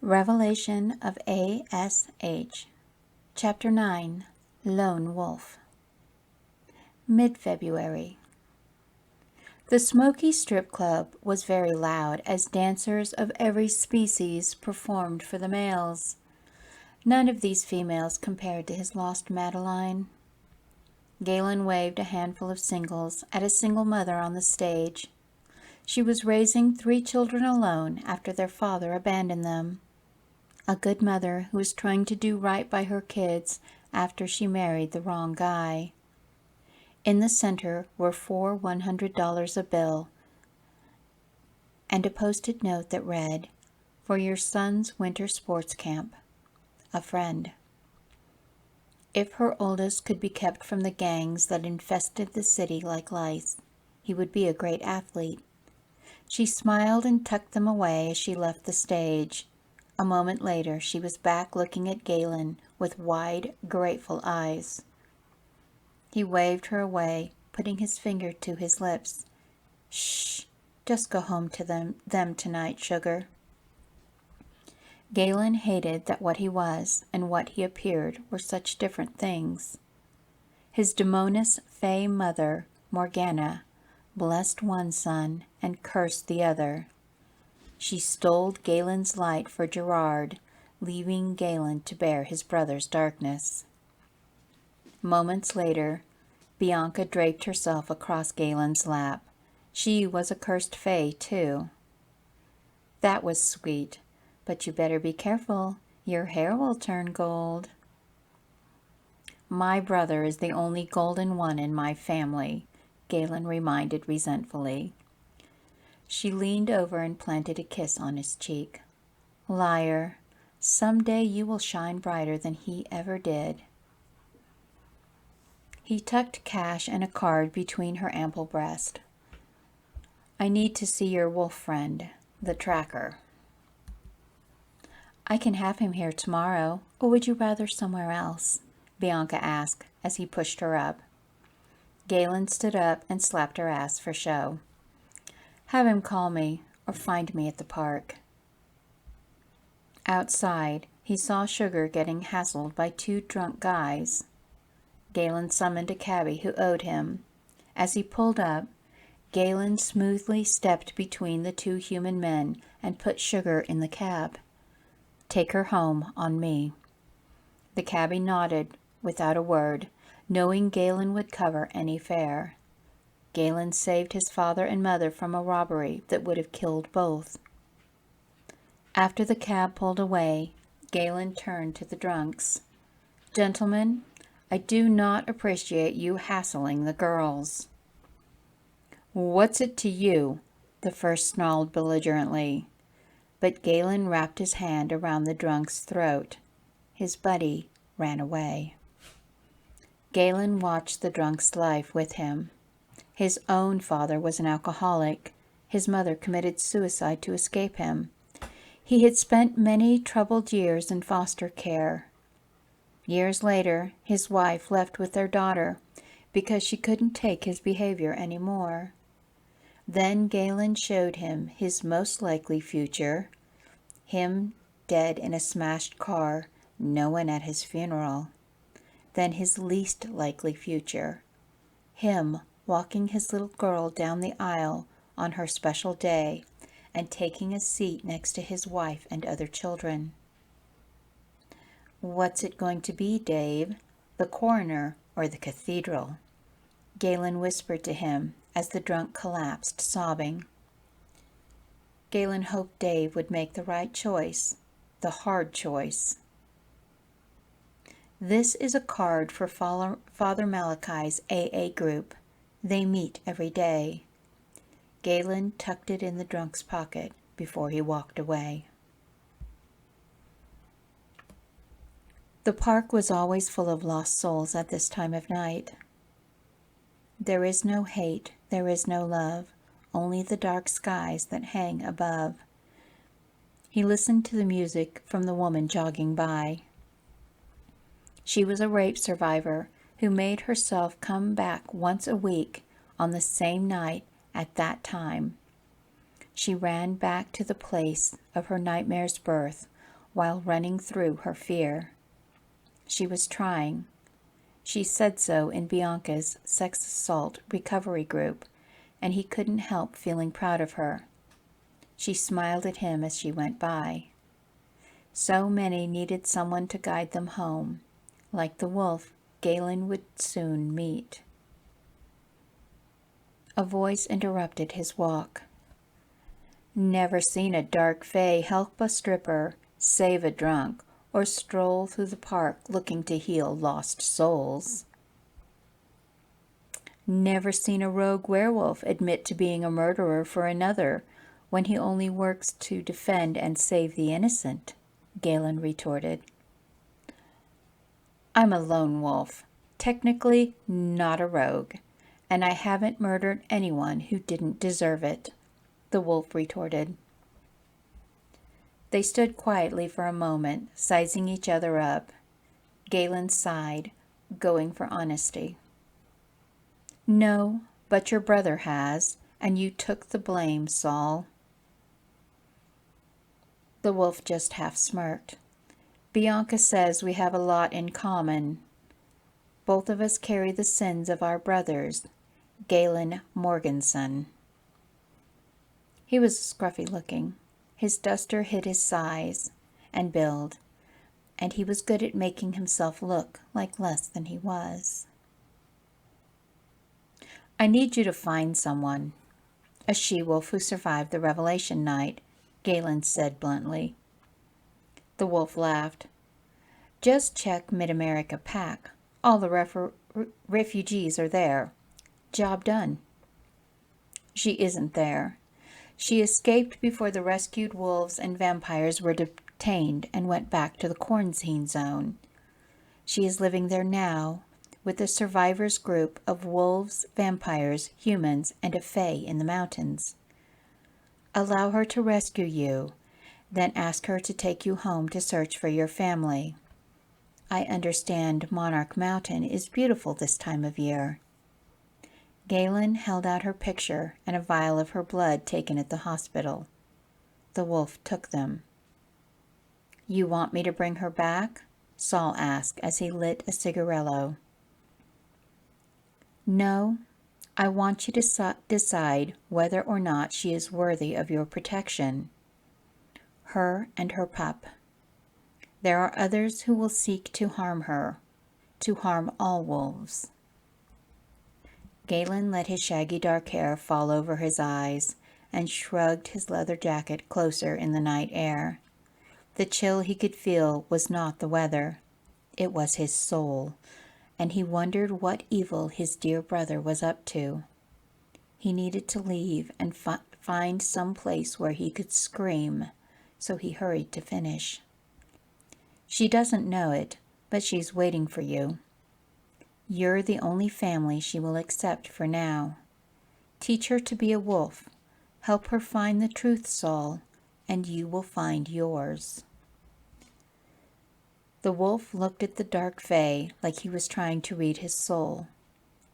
Revelation of A.S.H. Chapter 9. Lone Wolf. Mid-February. The smoky strip club was very loud as dancers of every species performed for the males. None of these females compared to his lost Madeline. Galen waved a handful of singles at a single mother on the stage. She was raising 3 children alone after their father abandoned them. A good mother who was trying to do right by her kids after she married the wrong guy. In the center were 4 $100 bill and a posted note that read, "For your son's winter sports camp. A friend." If her oldest could be kept from the gangs that infested the city like lice, he would be a great athlete. She smiled and tucked them away as she left the stage. A moment later, she was back looking at Galen with wide, grateful eyes. He waved her away, putting his finger to his lips. "Shh, just go home to them tonight, sugar." Galen hated that what he was and what he appeared were such different things. His demoness fey mother, Morgana, blessed one son and cursed the other. She stole Galen's light for Gerard, leaving Galen to bear his brother's darkness. Moments later, Bianca draped herself across Galen's lap. She was a cursed fey, too. "That was sweet, but you better be careful. Your hair will turn gold." "My brother is the only golden one in my family," Galen reminded resentfully. She leaned over and planted a kiss on his cheek. "Liar, someday you will shine brighter than he ever did." He tucked cash and a card between her ample breast. "I need to see your wolf friend, the tracker." "I can have him here tomorrow, or would you rather somewhere else?" Bianca asked as he pushed her up. Galen stood up and slapped her ass for show. "Have him call me or find me at the park." Outside, he saw Sugar getting hassled by 2 drunk guys. Galen summoned a cabbie who owed him. As he pulled up, Galen smoothly stepped between the 2 human men and put Sugar in the cab. "Take her home on me." The cabbie nodded without a word, knowing Galen would cover any fare. Galen saved his father and mother from a robbery that would have killed both. After the cab pulled away, Galen turned to the drunks. "Gentlemen, I do not appreciate you hassling the girls." "What's it to you?" the first snarled belligerently. But Galen wrapped his hand around the drunk's throat. His buddy ran away. Galen watched the drunk's life with him. His own father was an alcoholic. His mother committed suicide to escape him. He had spent many troubled years in foster care. Years later, his wife left with their daughter because she couldn't take his behavior anymore. Then Galen showed him his most likely future, him dead in a smashed car, no one at his funeral. Then his least likely future, him walking his little girl down the aisle on her special day and taking a seat next to his wife and other children. "What's it going to be, Dave? The coroner or the cathedral?" Galen whispered to him as the drunk collapsed, sobbing. Galen hoped Dave would make the right choice, the hard choice. "This is a card for Father Malachi's AA group. They meet every day." Galen tucked it in the drunk's pocket before he walked away. The park was always full of lost souls at this time of night. There is no hate, there is no love, only the dark skies that hang above. He listened to the music from the woman jogging by. She was a rape survivor who made herself come back once a week on the same night at that time. She ran back to the place of her nightmare's birth, while running through her fear. She was trying. She said so in Bianca's sex assault recovery group, and he couldn't help feeling proud of her. She smiled at him as she went by. So many needed someone to guide them home, like the wolf Galen would soon meet. A voice interrupted his walk. Never seen a dark fae help a stripper, save a drunk, or stroll through the park looking to heal lost souls. Never seen a rogue werewolf admit to being a murderer for another when he only works to defend and save the innocent, Galen retorted. I'm a lone wolf, technically not a rogue, and I haven't murdered anyone who didn't deserve it, the wolf retorted. They stood quietly for a moment, sizing each other up. Galen sighed, going for honesty. No, but your brother has, and you took the blame, Saul. The wolf just half smirked. Bianca says we have a lot in common. Both of us carry the sins of our brothers, Galen Morganson. He was scruffy looking. His duster hid his size and build, and he was good at making himself look like less than he was. I need you to find someone. A she-wolf who survived the Revelation night, Galen said bluntly. The wolf laughed. Just check Mid-America Pack. All the refugees are there. Job done. She isn't there. She escaped before the rescued wolves and vampires were detained and went back to the quarantine zone. She is living there now with a survivors group of wolves, vampires, humans, and a fae in the mountains. Allow her to rescue you, then ask her to take you home to search for your family. I understand Monarch Mountain is beautiful this time of year. Galen held out her picture and a vial of her blood taken at the hospital. The wolf took them. You want me to bring her back? Saul asked as he lit a cigarillo. No, I want you to decide whether or not she is worthy of your protection. Her and her pup. There are others who will seek to harm her, to harm all wolves. Galen let his shaggy dark hair fall over his eyes and shrugged his leather jacket closer in the night air. The chill he could feel was not the weather. It was his soul, and he wondered what evil his dear brother was up to. He needed to leave and find some place where he could scream, so he hurried to finish. She doesn't know it, but she's waiting for you. You're the only family she will accept for now. Teach her to be a wolf. Help her find the truth, Saul, and you will find yours. The wolf looked at the dark fae like he was trying to read his soul,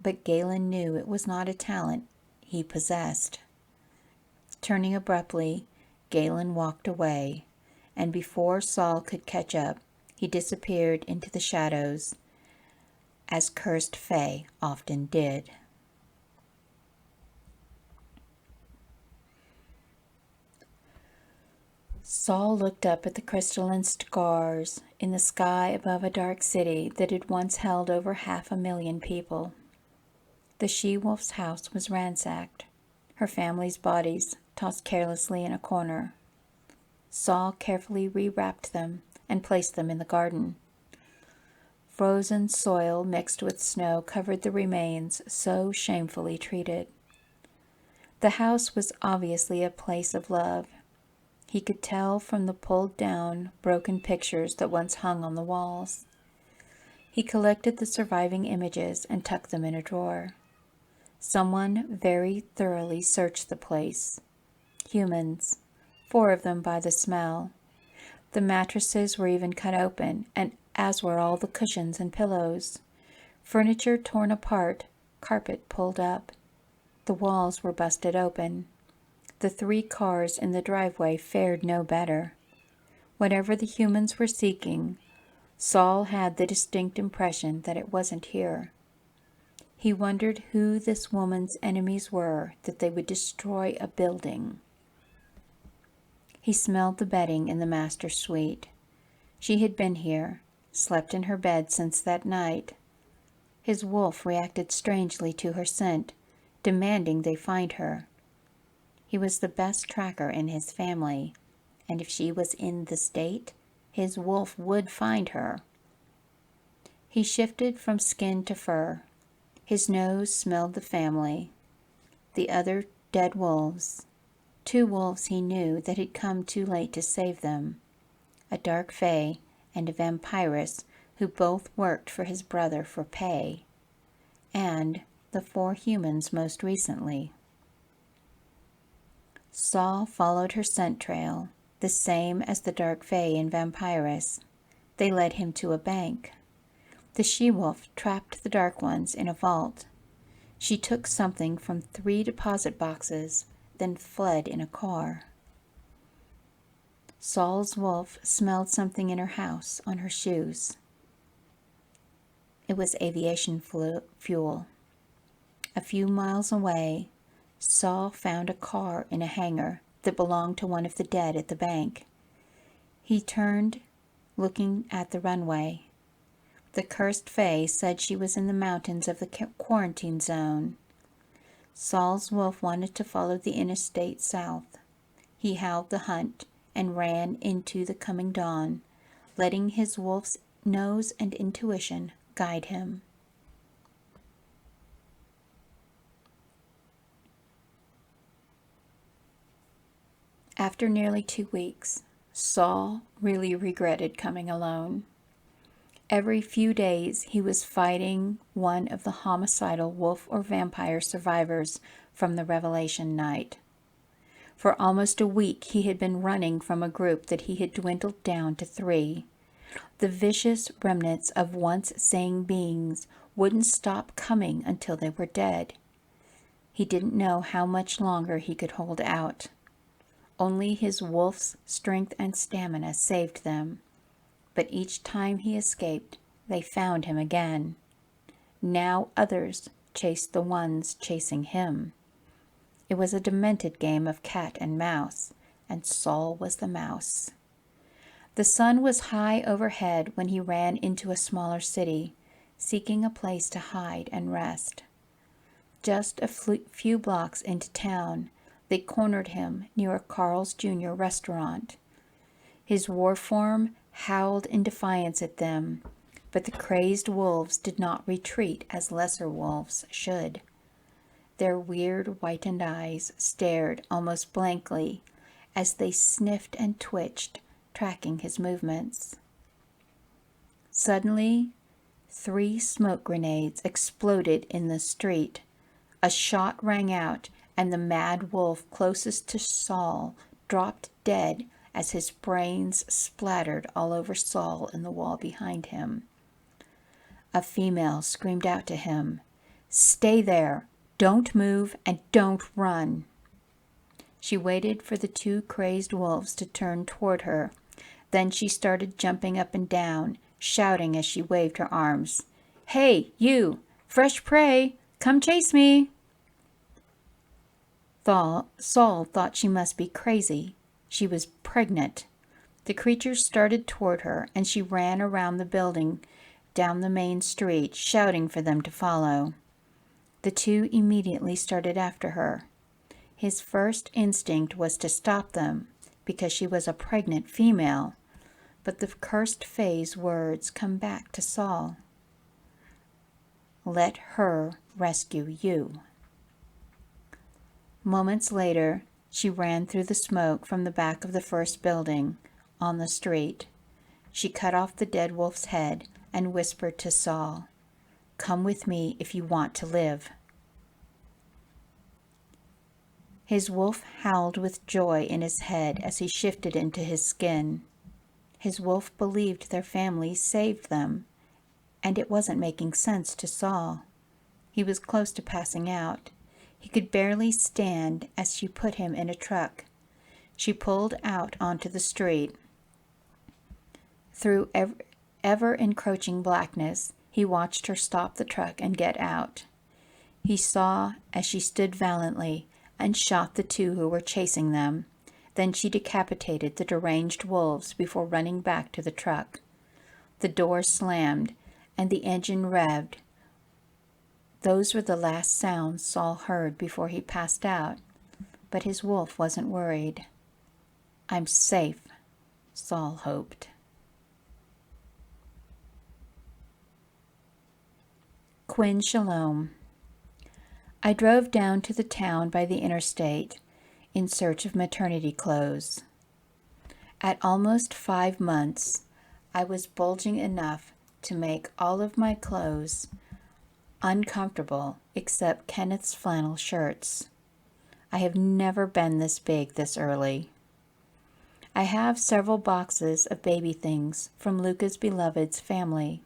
but Galen knew it was not a talent he possessed. Turning abruptly, Galen walked away, and before Saul could catch up, he disappeared into the shadows, as cursed fae often did. Saul looked up at the crystalline stars in the sky above a dark city that had once held over 500,000 people. The she-wolf's house was ransacked, her family's bodies tossed carelessly in a corner. Saul carefully rewrapped them and placed them in the garden. Frozen soil mixed with snow covered the remains so shamefully treated. The house was obviously a place of love. He could tell from the pulled-down, broken pictures that once hung on the walls. He collected the surviving images and tucked them in a drawer. Someone very thoroughly searched the place. Humans, 4 of them by the smell. The mattresses were even cut open, and as were all the cushions and pillows. Furniture torn apart, carpet pulled up. The walls were busted open. The 3 cars in the driveway fared no better. Whatever the humans were seeking, Saul had the distinct impression that it wasn't here. He wondered who this woman's enemies were that they would destroy a building. He smelled the bedding in the master's suite. She had been here, slept in her bed since that night. His wolf reacted strangely to her scent, demanding they find her. He was the best tracker in his family, and if she was in the state, his wolf would find her. He shifted from skin to fur. His nose smelled the family, the other dead wolves. 2 wolves he knew that had come too late to save them, a dark fae and a vampiress who both worked for his brother for pay, and the 4 humans most recently. Saul followed her scent trail, the same as the dark fae and vampiress. They led him to a bank. The she-wolf trapped the dark ones in a vault. She took something from 3 deposit boxes, then fled in a car. Saul's wolf smelled something in her house on her shoes. It was aviation fuel. A few miles away, Saul found a car in a hangar that belonged to one of the dead at the bank. He turned, looking at the runway. The cursed fae said she was in the mountains of the quarantine zone. Saul's wolf wanted to follow the interstate south. He howled the hunt and ran into the coming dawn, letting his wolf's nose and intuition guide him. After nearly 2 weeks, Saul really regretted coming alone. Every few days he was fighting one of the homicidal wolf or vampire survivors from the Revelation night. For almost a week he had been running from a group that he had dwindled down to 3. The vicious remnants of once sane beings wouldn't stop coming until they were dead. He didn't know how much longer he could hold out. Only his wolf's strength and stamina saved them. But each time he escaped, they found him again. Now others chased the ones chasing him. It was a demented game of cat and mouse, and Saul was the mouse. The sun was high overhead when he ran into a smaller city, seeking a place to hide and rest. Just a few blocks into town, they cornered him near a Carl's Jr. restaurant. His war form howled in defiance at them, but the crazed wolves did not retreat as lesser wolves should. Their weird whitened eyes stared almost blankly as they sniffed and twitched, tracking his movements. Suddenly, 3 smoke grenades exploded in the street. A shot rang out, and the mad wolf closest to Saul dropped dead as his brains splattered all over Saul and the wall behind him. A female screamed out to him, "Stay there! Don't move and don't run!" She waited for the 2 crazed wolves to turn toward her. Then she started jumping up and down, shouting as she waved her arms, "Hey, you! Fresh prey! Come chase me!" Saul thought she must be crazy. She was pregnant. The creatures started toward her, and she ran around the building down the main street, shouting for them to follow. The 2 immediately started after her. His first instinct was to stop them, because she was a pregnant female, but the cursed fae's words come back to Saul. "Let her rescue you." Moments later, she ran through the smoke from the back of the first building, on the street. She cut off the dead wolf's head and whispered to Saul, "Come with me if you want to live." His wolf howled with joy in his head as he shifted into his skin. His wolf believed their family saved them, and it wasn't making sense to Saul. He was close to passing out. He could barely stand as she put him in a truck. She pulled out onto the street. Through ever-encroaching blackness, he watched her stop the truck and get out. He saw as she stood valiantly and shot the two who were chasing them. Then she decapitated the deranged wolves before running back to the truck. The door slammed and the engine revved. Those were the last sounds Saul heard before he passed out, but his wolf wasn't worried. "I'm safe," Saul hoped. Quinn Shalom. I drove down to the town by the interstate in search of maternity clothes. At almost 5 months, I was bulging enough to make all of my clothes uncomfortable except Kenneth's flannel shirts. I have never been this big this early. I have several boxes of baby things from Luca's beloved's family.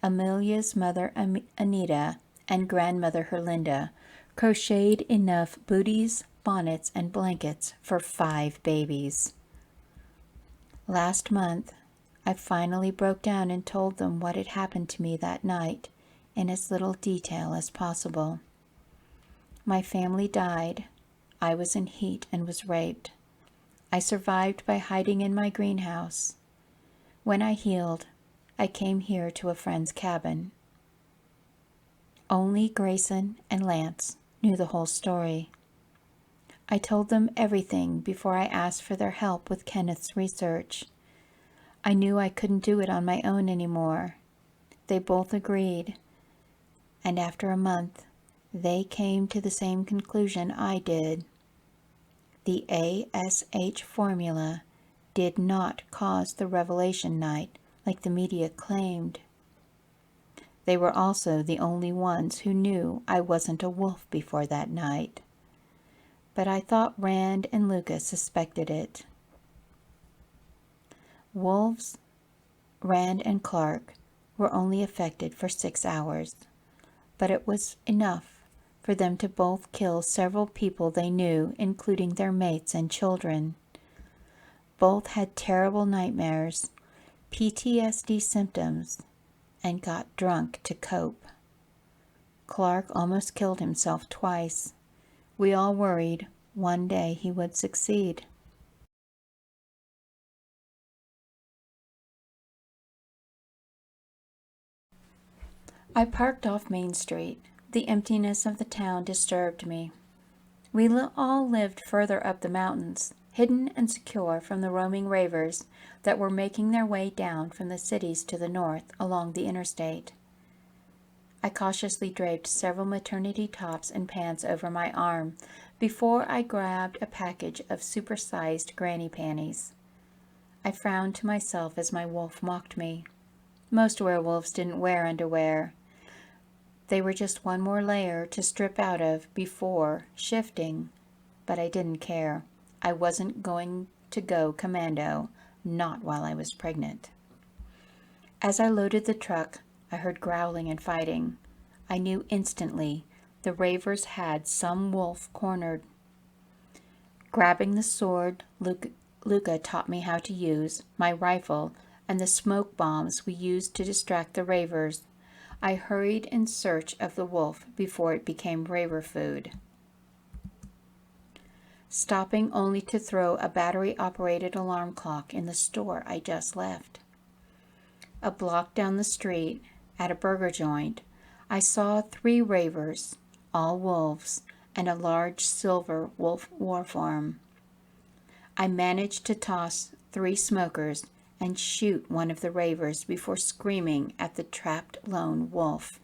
Amelia's mother Anita and grandmother Herlinda crocheted enough booties, bonnets, and blankets for 5 babies. Last month, I finally broke down and told them what had happened to me that night in as little detail as possible. My family died. I was in heat and was raped. I survived by hiding in my greenhouse. When I healed, I came here to a friend's cabin. Only Grayson and Lance knew the whole story. I told them everything before I asked for their help with Kenneth's research. I knew I couldn't do it on my own anymore. They both agreed, and after a month, they came to the same conclusion I did. The A.S.H. formula did not cause the revelation night like the media claimed. They were also the only ones who knew I wasn't a wolf before that night. But I thought Rand and Lucas suspected it. Wolves, Rand and Clark, were only affected for 6 hours, but it was enough for them to both kill several people they knew, including their mates and children. Both had terrible nightmares, PTSD symptoms, and got drunk to cope. Clark almost killed himself twice. We all worried one day he would succeed. I parked off Main Street. The emptiness of the town disturbed me. We all lived further up the mountains, hidden and secure from the roaming ravers that were making their way down from the cities to the north along the interstate. I cautiously draped several maternity tops and pants over my arm before I grabbed a package of supersized granny panties. I frowned to myself as my wolf mocked me. Most werewolves didn't wear underwear. They were just one more layer to strip out of before shifting, but I didn't care. I wasn't going to go commando, not while I was pregnant. As I loaded the truck, I heard growling and fighting. I knew instantly the ravers had some wolf cornered. Grabbing the sword Luca taught me how to use, my rifle, and the smoke bombs we used to distract the ravers, I hurried in search of the wolf before it became raver food, stopping only to throw a battery-operated alarm clock in the store I just left. A block down the street, at a burger joint, I saw 3 ravers, all wolves, and a large silver wolf war farm. I managed to toss 3 smokers and shoot one of the ravers before screaming at the trapped lone wolf.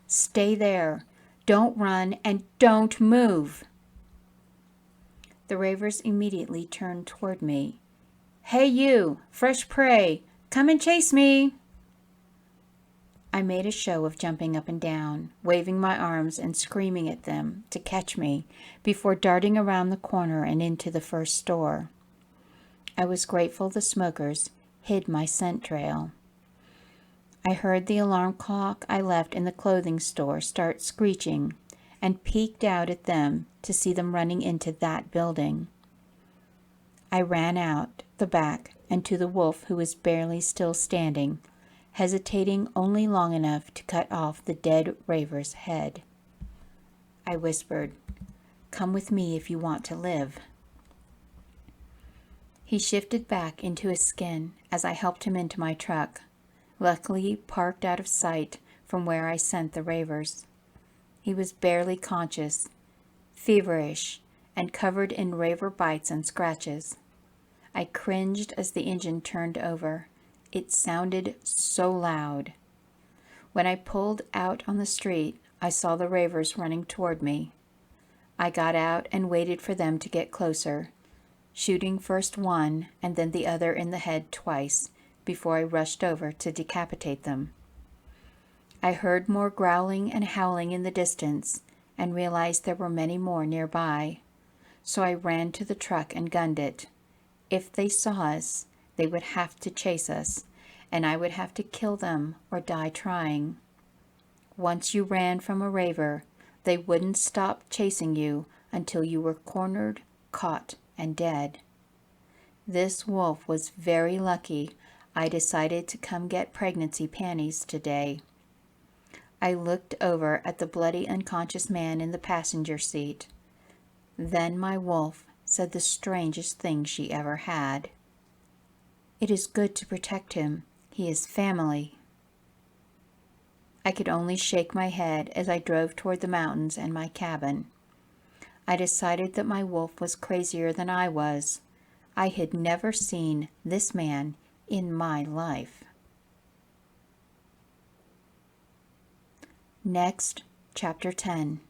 "Stay there! Don't run and don't move!" The ravers immediately turned toward me. "Hey you, fresh prey, come and chase me!" I made a show of jumping up and down, waving my arms and screaming at them to catch me before darting around the corner and into the first store. I was grateful the smokers hid my scent trail. I heard the alarm clock I left in the clothing store start screeching and peeked out at them to see them running into that building. I ran out the back and to the wolf, who was barely still standing, hesitating only long enough to cut off the dead raver's head. I whispered, "Come with me if you want to live." He shifted back into his skin as I helped him into my truck, luckily parked out of sight from where I sent the ravers. He was barely conscious, feverish, and covered in raver bites and scratches. I cringed as the engine turned over. It sounded so loud. When I pulled out on the street, I saw the ravers running toward me. I got out and waited for them to get closer, shooting first one and then the other in the head twice before I rushed over to decapitate them. I heard more growling and howling in the distance and realized there were many more nearby, so I ran to the truck and gunned it. If they saw us, they would have to chase us, and I would have to kill them or die trying. Once you ran from a raver, they wouldn't stop chasing you until you were cornered, caught, and dead. This wolf was very lucky I decided to come get pregnancy panties today. I looked over at the bloody unconscious man in the passenger seat. Then my wolf said the strangest thing she ever had. "It is good to protect him. He is family." I could only shake my head as I drove toward the mountains and my cabin. I decided that my wolf was crazier than I was. I had never seen this man in my life. Next, Chapter 10.